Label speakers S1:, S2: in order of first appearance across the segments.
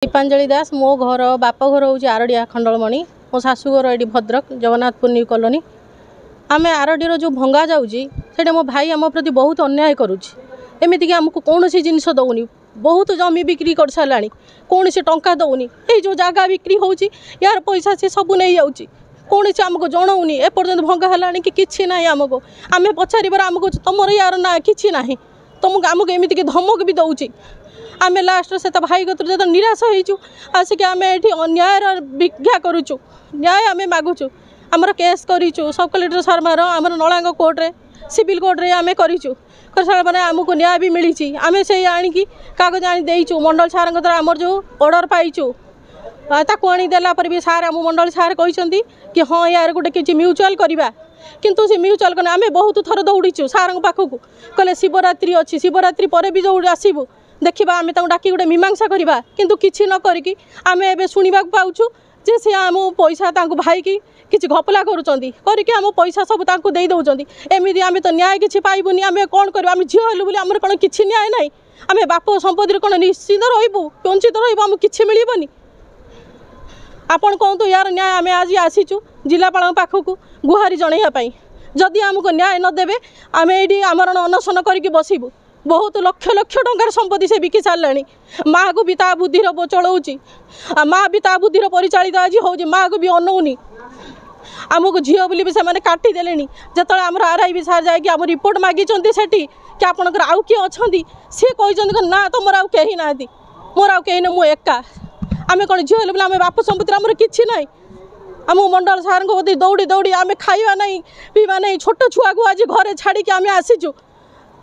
S1: दीपांजलि दास मो घर बाप घर हूँ आरडिया खंडलमणि मो शाशुघर ये भद्रक जगन्नाथपुर न्यू कॉलोनी आम आरडीर जो भंगा जाऊँगी मो भाई आम प्रति बहुत अन्याय करुँची आमको कौन सी जिनस दौनी बहुत जमी बिक्री कर सारा कौन सी टंका दौनी ये जो जगह बिक्री होची यार पैसा सी सब नहीं जाऊँगी कौन सी आमको जनाऊनी एपर्तंत भंगा है कि किसी ना आमको आम पचार आमको तुम यार ना कि ना तुमको आमको एमती धमक भी दौची आम लास्ट से भाई कतर जो निराश होचु आसिक आम ये अन्याय विज्ञा करुचु न्याय आम मागुचु आमर केस करूँ सब कलेक्टर शर्मार आम नलांग कोर्टे सिविल कोर्टे आम करूँ कर सारा आमको न्याय भी मिली आम से आणिकी कागज आनीचु मंडल सार द्वारा आमर जो ऑर्डर पाइचु ताकू आनीदेला भी सार आम मंडल सार कहते कि हाँ यार गोटे किसी म्यूचुआल करवा किंतु से म्यूचुआल कने आम बहुत थर दौड़ीचु सार पाखक कहले शिवरात्रि अच्छी शिवरात्रि पर भी जो आसबू देखा आम डाकी गोटे मीमांसा करवा किंतु किसी न करिकी आम एबे सुनिबा पाउछु जे से आम पैसा भाई की किसी घपला करके आम पैसा सब दे दौरान एमती आम तो न्याय किसी पाइबुनि आम कौन कर झील हेलु बोली आमर कौन किसी न्याय ना आम बाप संपत्ति कौन निश्चित रही वंचित रही किसी मिलबनी आपण कहतु यार न्याय आम आज आसीचु जिलापाल पाखक गुहारी जनवाई जदि आमको न्याय नदेवे आम ये आमर अनशन करके बसबू बहुत लक्ष लक्ष टंकार संपत्ति से बिकी सारे माँ को भी ता बुद्धि चलाऊँगी माँ भी ता बुद्धि परिचालित आज हो माँ को भी अनौनी आमको झील बोली भी से काटिदेले जो आम RIB सार जाकि आम रिपोर्ट मागी से कि आपंकर आउ किए अच्छा सी कहते ना तुम आउ कहीं ना मोर आउ कहीं ना मु एका आम कौन झील बोले आम बाप संपत्ति आमर कि ना आम मंडल सार दौड़ी दौड़ी आम खाइबा नहीं पीवा नहीं छोट छुआ को आज घरे छाड़ी आम आसीचु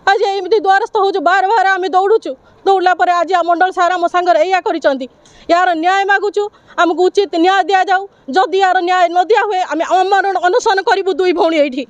S1: आज एमती द्वारस्थ हो बार बार आम दौड़ुचु दौड़ा पर आज मंडल सार आम सांगर या कर यार न्याय मागुचु आमको उचित न्याय दि जाऊ जदि यार न्याय न दिया हुए आम अनशन करूँ दुई भौणी ये।